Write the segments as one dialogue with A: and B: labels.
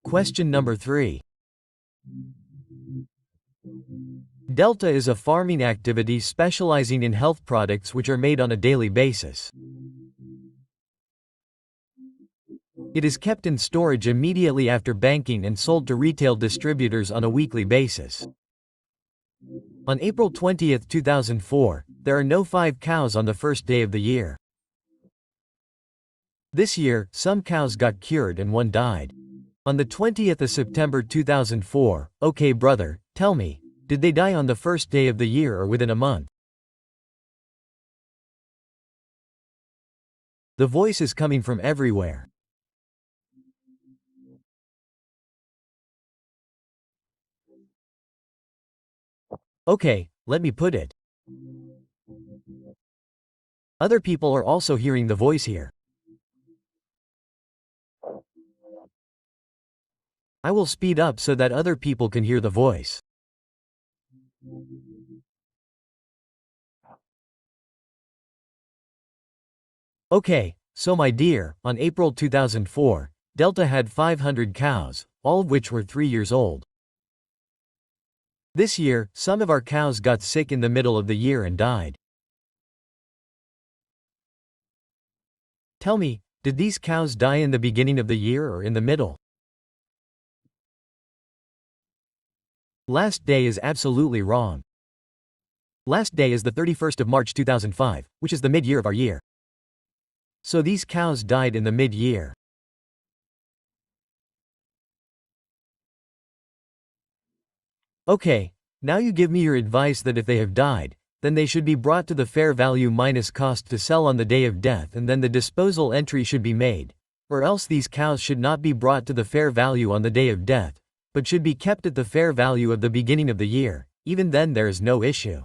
A: Question number 3. Delta is a farming activity specializing in health products which are made on a daily basis. It is kept in storage immediately after banking and sold to retail distributors on a weekly basis. On April 20, 2004, there are no 5 cows on the first day of the year. This year, some cows got cured and 1 died. On the 20th of September 2004, okay brother, tell me, did they die on the first day of the year or within a month? The voice is coming from everywhere. Okay, let me put it. Other people are also hearing the voice here. I will speed up so that other people can hear the voice. Okay, so my dear, on April 2004, Delta had 500 cows, all of which were 3 years old. This year, some of our cows got sick in the middle of the year and died. Tell me, did these cows die in the beginning of the year or in the middle? Last day is absolutely wrong. Last day is the 31st of March 2005, which is the mid-year of our year. So these cows died in the mid-year. Okay, now you give me your advice that if they have died, then they should be brought to the fair value minus cost to sell on the day of death, and then the disposal entry should be made, or else these cows should not be brought to the fair value on the day of death, but should be kept at the fair value of the beginning of the year. Even then there is no issue.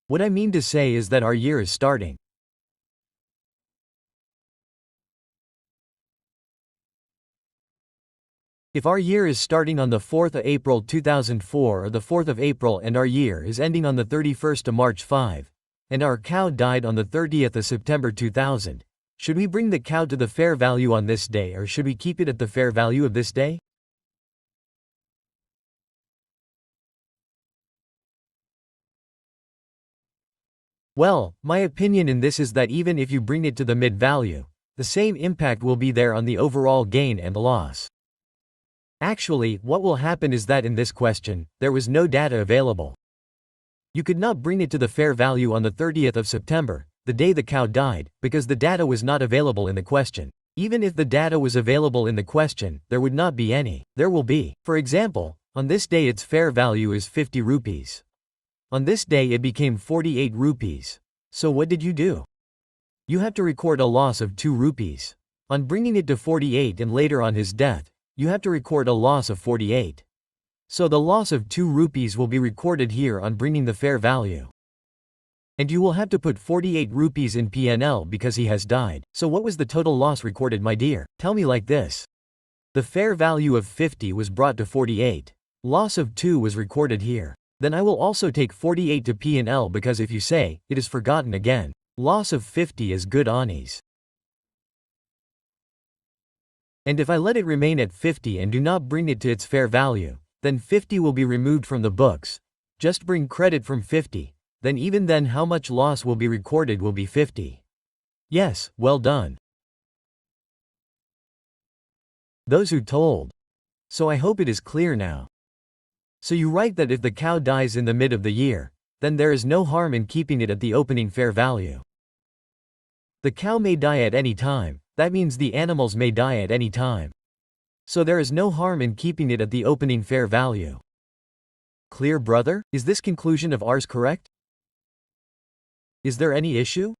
A: What I mean to say is that our year is starting. If our year is starting on the 4th of April 2004 or the 4th of April and our year is ending on the 31st of March 5, and our cow died on the 30th of September 2000, should we bring the cow to the fair value on this day or should we keep it at the fair value of this day? Well, my opinion in this is that even if you bring it to the mid-value, the same impact will be there on the overall gain and loss. Actually, what will happen is that in this question, there was no data available. You could not bring it to the fair value on the 30th of September, the day the cow died, because the data was not available in the question. Even if the data was available in the question, there would not be any. There will be. For example, on this day its fair value is 50 rupees. On this day it became 48 rupees. So what did you do? You have to record a loss of 2 rupees. On bringing it to 48 and later on his death, you have to record a loss of 48. So the loss of 2 rupees will be recorded here on bringing the fair value. And you will have to put 48 rupees in P&L because he has died. So what was the total loss recorded, my dear? Tell me like this. The fair value of 50 was brought to 48. Loss of 2 was recorded here. Then I will also take 48 to P&L because if you say, it is forgotten again. Loss of 50 is good anis. And if I let it remain at 50 and do not bring it to its fair value, then 50 will be removed from the books. Just bring credit from 50. Then even then how much loss will be recorded will be 50. Yes, well done. Those who told. So I hope it is clear now. So you write that if the cow dies in the mid of the year, then there is no harm in keeping it at the opening fair value. The cow may die at any time, that means the animals may die at any time. So there is no harm in keeping it at the opening fair value. Clear, brother? Is this conclusion of ours correct? Is there any issue?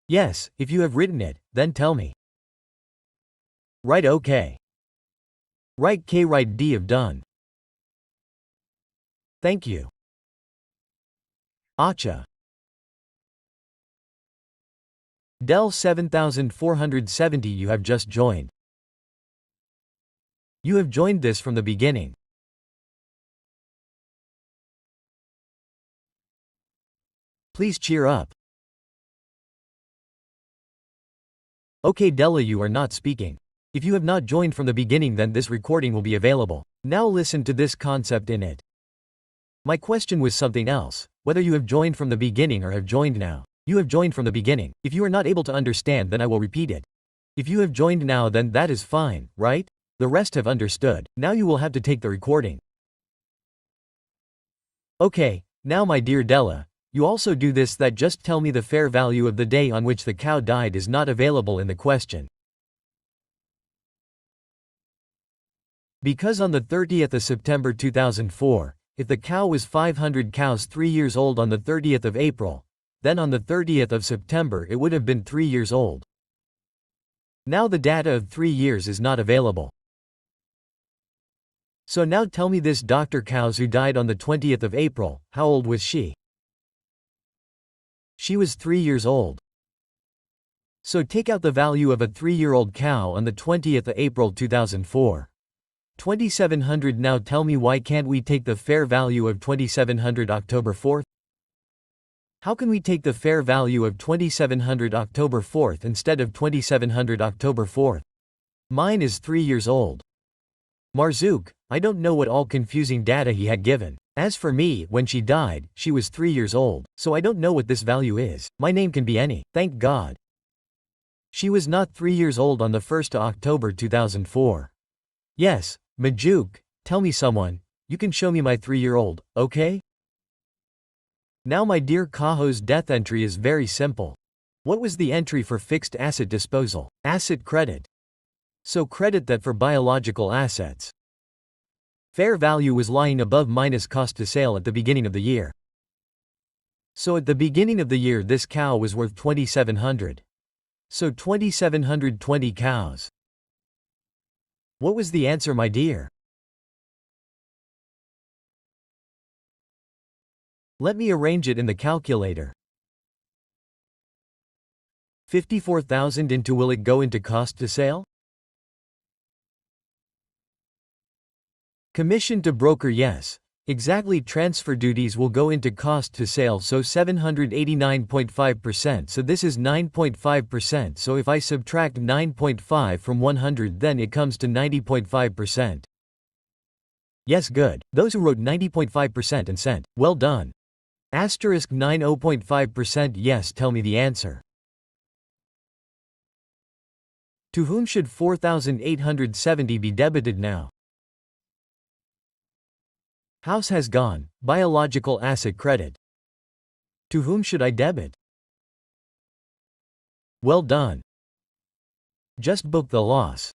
A: Yes, if you have written it, then tell me. Right, okay. Right, K, right, D have done. Thank you. Acha. Del 7470. You have just joined. You have joined this from the beginning. Please cheer up. Okay Della, you are not speaking. If you have not joined from the beginning, then this recording will be available. Now listen to this concept in it. My question was something else, whether you have joined from the beginning or have joined now. You have joined from the beginning. If you are not able to understand, then I will repeat it. If you have joined now, then that is fine, right? The rest have understood. Now you will have to take the recording. Okay, now my dear Della, you also do this, that just tell me the fair value of the day on which the cow died is not available in the question. Because on the 30th of September 2004, if the cow was 500 cows 3 years old on the 30th of April, then on the 30th of September it would have been 3 years old. Now the data of 3 years is not available. So now tell me this Dr. Cows who died on the 20th of April, how old was she? She was 3 years old. So take out the value of a 3-year-old cow on the 20th of April 2004. 2700. Now tell me, why can't we take the fair value of 2700 October 4th? How can we take the fair value of 2700 October 4th instead of 2700 October 4th? Mine is 3 years old. Marzouk, I don't know what all confusing data he had given. As for me, when she died, she was 3 years old, so I don't know what this value is. My name can be any, thank God. She was not 3 years old on the 1st of October 2004. Yes, Majuk, tell me someone, you can show me my 3-year-old, okay? Now my dear Kaho's death entry is very simple. What was the entry for fixed asset disposal? Asset credit. So credit that for biological assets. Fair value was lying above minus cost to sale at the beginning of the year. So at the beginning of the year this cow was worth 2700. So 2720 cows. What was the answer, my dear? Let me arrange it in the calculator. 54,000 into, will it go into cost to sale? Commission to broker, yes. Exactly, transfer duties will go into cost to sale, so 789.5%, so this is 9.5%, so if I subtract 9.5 from 100 then it comes to 90.5%. Yes, good. Those who wrote 90.5% and sent, well done. Asterisk 90.5%, yes, tell me the answer. To whom should 4,870 be debited now? House has gone, biological asset credit. To whom should I debit? Well done. Just book the loss.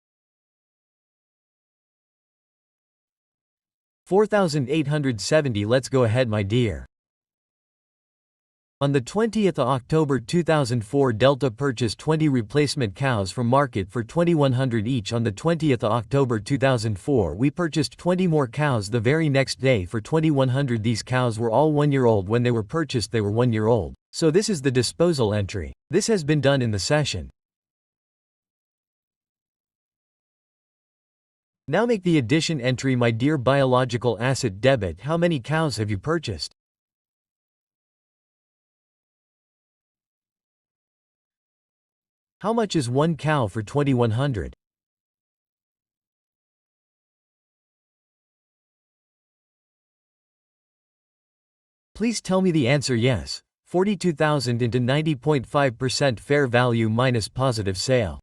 A: 4,870. Let's go ahead, my dear. On the 20th of October 2004, Delta purchased 20 replacement cows from market for 2,100 each. On the 20th of October 2004, we purchased 20 more cows the very next day for 2,100. These cows were all 1 year old when they were purchased. They were 1 year old. So this is the disposal entry. This has been done in the session. Now make the addition entry, my dear. Biological asset debit. How many cows have you purchased? How much is 1 cow for 2,100? Please tell me the answer. Yes. 42,000 into 90.5% fair value minus positive sale.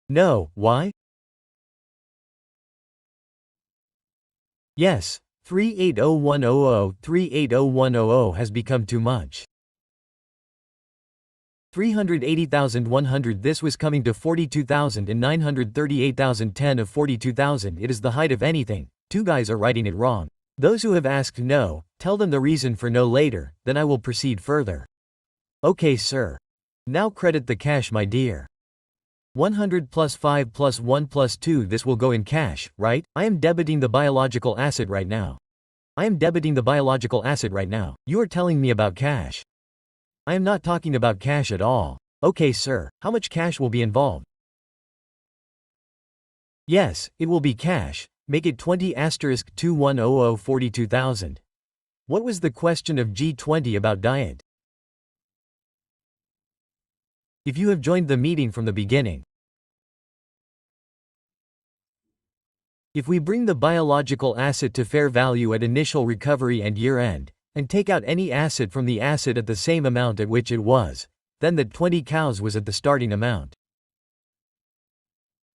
A: No, why? Yes, 380100 has become too much. 380,100. This was coming to 42,000 and 938,010 of 42,000. It is the height of anything. 2 guys are writing it wrong. Those who have asked no, tell them the reason for no later, then I will proceed further. Okay, sir. Now credit the cash, my dear. 100 plus 5 plus 1 plus 2. This will go in cash, right? I am debiting the biological asset right now. I am debiting the biological asset right now. You are telling me about cash. I am not talking about cash at all. Okay, sir. How much cash will be involved? Yes, it will be cash. Make it 20 asterisk 2100 42,000. What was the question of G20 about diet? If you have joined the meeting from the beginning. If we bring the biological asset to fair value at initial recovery and year-end, and take out any asset from the asset at the same amount at which it was, then that 20 cows was at the starting amount.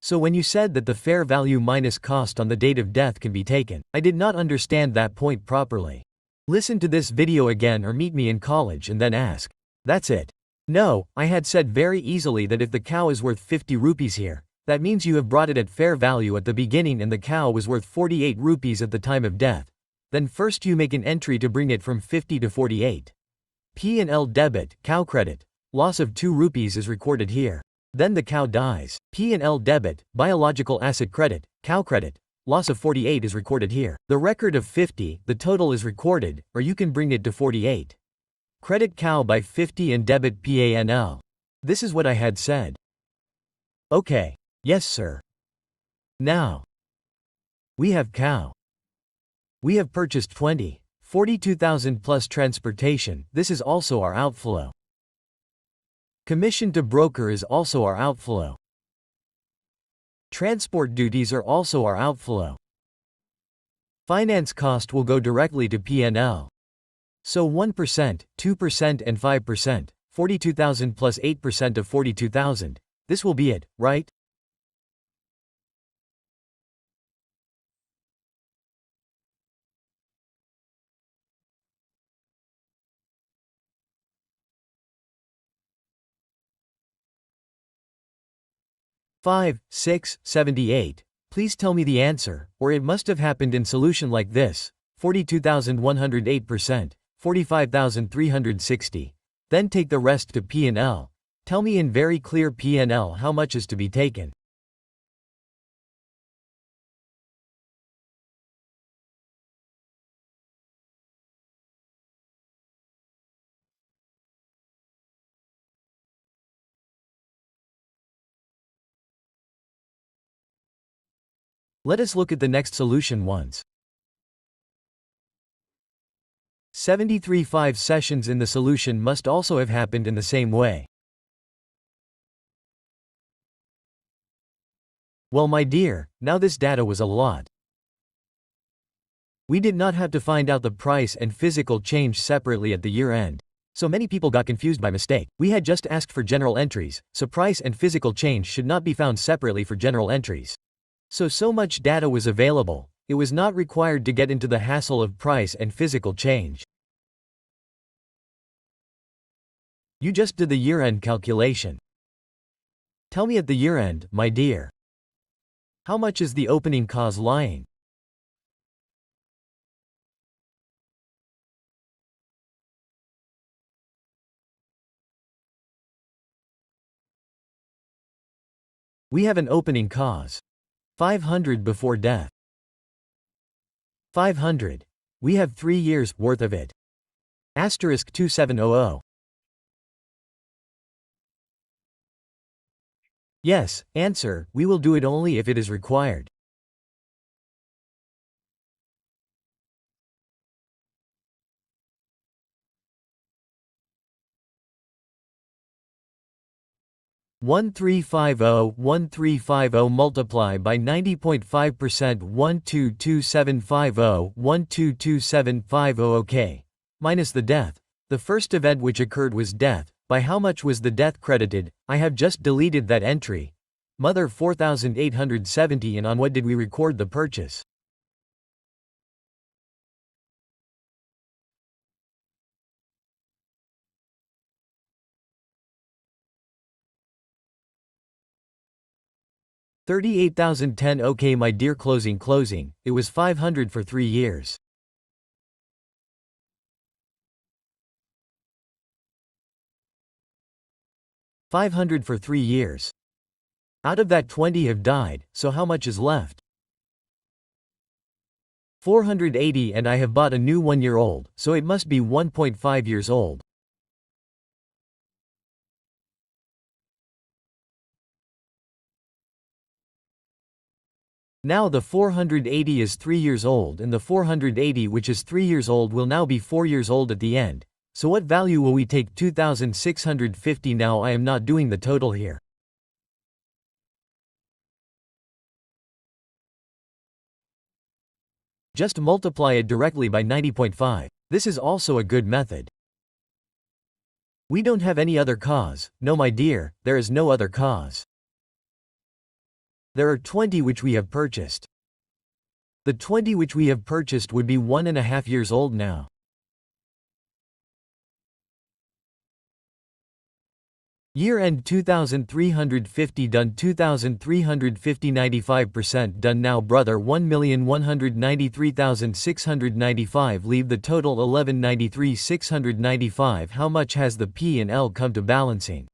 A: So when you said that the fair value minus cost on the date of death can be taken, I did not understand that point properly. Listen to this video again or meet me in college and then ask. That's it. No, I had said very easily that if the cow is worth 50 rupees here, that means you have brought it at fair value at the beginning and the cow was worth 48 rupees at the time of death. Then first you make an entry to bring it from 50 to 48. P&L debit, cow credit. Loss of 2 rupees is recorded here. Then the cow dies. P&L debit, biological asset credit, cow credit. Loss of 48 is recorded here. The record of 50, the total is recorded, or you can bring it to 48. Credit cow by 50 and debit PANL. This is what I had said. Okay. Yes, sir. Now. We have cow. We have purchased 20. 42,000 plus transportation. This is also our outflow. Commission to broker is also our outflow. Transport duties are also our outflow. Finance cost will go directly to P&L. So 1%, 2% and 5%, 42,000 plus 8% of 42,000. This will be it, right? Five, 6, 78. Please tell me the answer, or it must have happened in solution like this. 42,108%, 45,360. Then take the rest to P&L. Tell me in very clear P&L how much is to be taken. Let us look at the next solution once. 73 5 sessions in the solution must also have happened in the same way. Well, my dear, now this data was a lot. We did not have to find out the price and physical change separately at the year end. So many people got confused by mistake. We had just asked for general entries, so price and physical change should not be found separately for general entries. So much data was available, it was not required to get into the hassle of price and physical change. You just did the year-end calculation. Tell me at the year-end, my dear. How much is the opening cause lying? We have an opening cause. 500 before death. 500. We have 3 years worth of it. Asterisk 2700. Yes, answer, we will do it only if it is required. One three five 1350 multiply by 90.5% 122750 122750. Okay. Minus the death. The first event which occurred was death. By how much was the death credited? I have just deleted that entry. Mother 4870. And on what did we record the purchase? $38,010. Okay, my dear, closing. It was 500 for 3 years. $500 for 3 years. Out of that 20 have died, so how much is left? 480, and I have bought a new 1-year-old, so it must be 1.5 years old. Now the 480 is 3 years old, and the 480 which is 3 years old will now be 4 years old at the end. So what value will we take? 2650. Now I am not doing the total here. Just multiply it directly by 90.5. This is also a good method. We don't have any other cause. No, my dear, there is no other cause. There are 20 which we have purchased. The 20 which we have purchased would be 1.5 years old now. Year end 2350 done. 2350 95% done. Now brother, 1,193,695 leave the total 1193,695. How much has the P&L come to balancing?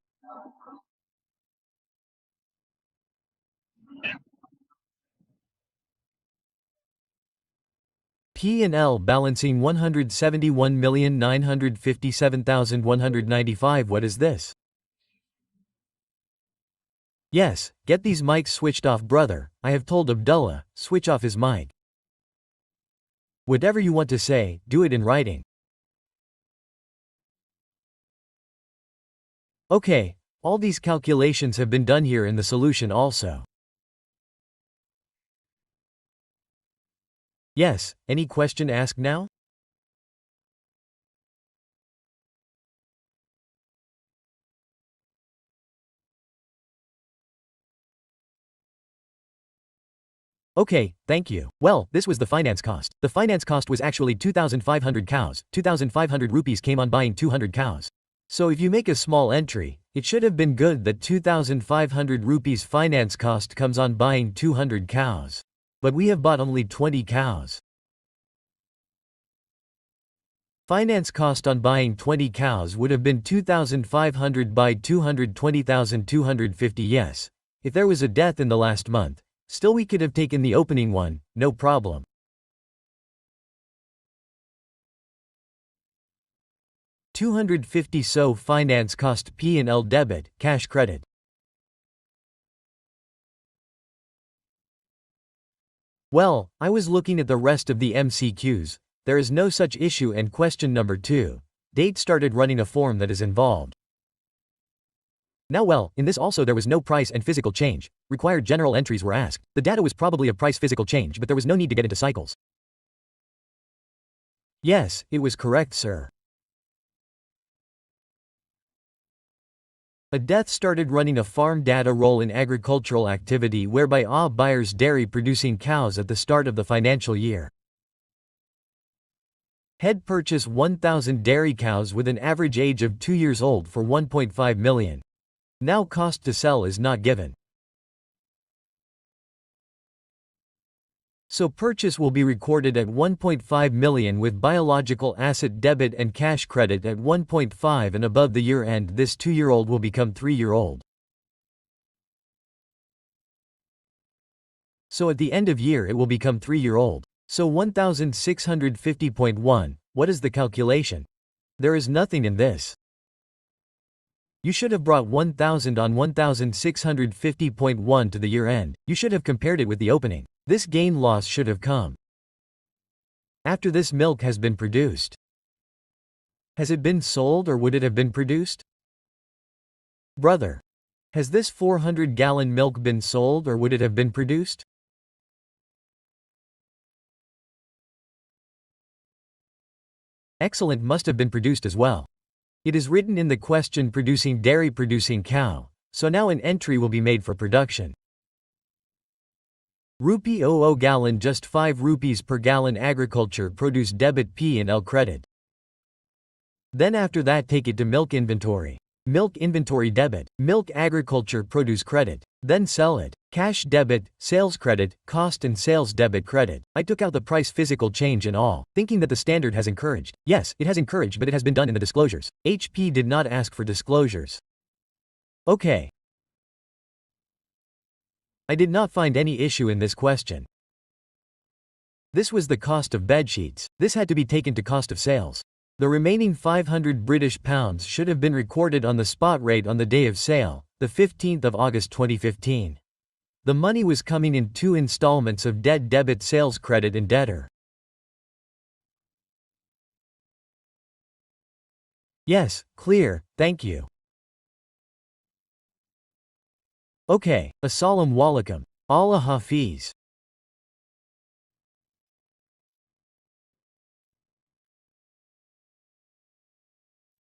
A: P&L balancing 171,957,195. What is this? Yes, get these mics switched off brother. I have told Abdullah, switch off his mic. Whatever you want to say, do it in writing. Okay, all these calculations have been done here in the solution also. Yes, any question asked now? Okay, thank you. Well, this was the finance cost. The finance cost was actually 2,500 cows. 2,500 rupees came on buying 200 cows. So if you make a small entry, it should have been good that 2,500 rupees finance cost comes on buying 200 cows. But we have bought only 20 cows. Finance cost on buying 20 cows would have been 2,500 by 220,250. Yes. If there was a death in the last month, still we could have taken the opening one, no problem. $250. So finance cost P&L debit, cash credit. Well, I was looking at the rest of the MCQs. There is no such issue. And question number 2. Date started running a form that is involved. Now well, in this also there was no price and physical change. Required general entries were asked. The data was probably a price physical change, but there was no need to get into cycles. Yes, it was correct, sir. A death started running a farm data roll in agricultural activity whereby all buyers dairy producing cows at the start of the financial year. Head purchase 1,000 dairy cows with an average age of 2 years old for 1.5 million. Now cost to sell is not given. So purchase will be recorded at 1.5 million with biological asset debit and cash credit at 1.5 and above the year end. This 2-year-old will become 3-year-old. So at the end of year it will become 3-year-old. So 1650.1, what is the calculation? There is nothing in this. You should have brought 1000 on 1650.1 to the year end. You should have compared it with the opening. This gain loss should have come after this milk has been produced. Has it been sold or would it have been produced? Brother, has this 400-gallon milk been sold or would it have been produced? Excellent, must have been produced as well. It is written in the question producing dairy producing cow, so now an entry will be made for production. Rupee 00 gallon, just 5 rupees per gallon. Agriculture produce debit P&L credit. Then after that take it to milk inventory. Milk inventory debit, milk agriculture produce credit. Then sell it. Cash debit, sales credit, cost and sales debit credit. I took out the price physical change and all, thinking that the standard has encouraged. Yes, it has encouraged, but it has been done in the disclosures. HP did not ask for disclosures. Okay. I did not find any issue in this question. This was the cost of bedsheets. This had to be taken to cost of sales. The remaining £500 should have been recorded on the spot rate on the day of sale, the 15th of August 2015. The money was coming in 2 installments of debt debit sales credit and debtor. Yes, clear, thank you. Okay, Assalamu alaikum. Allah Hafiz.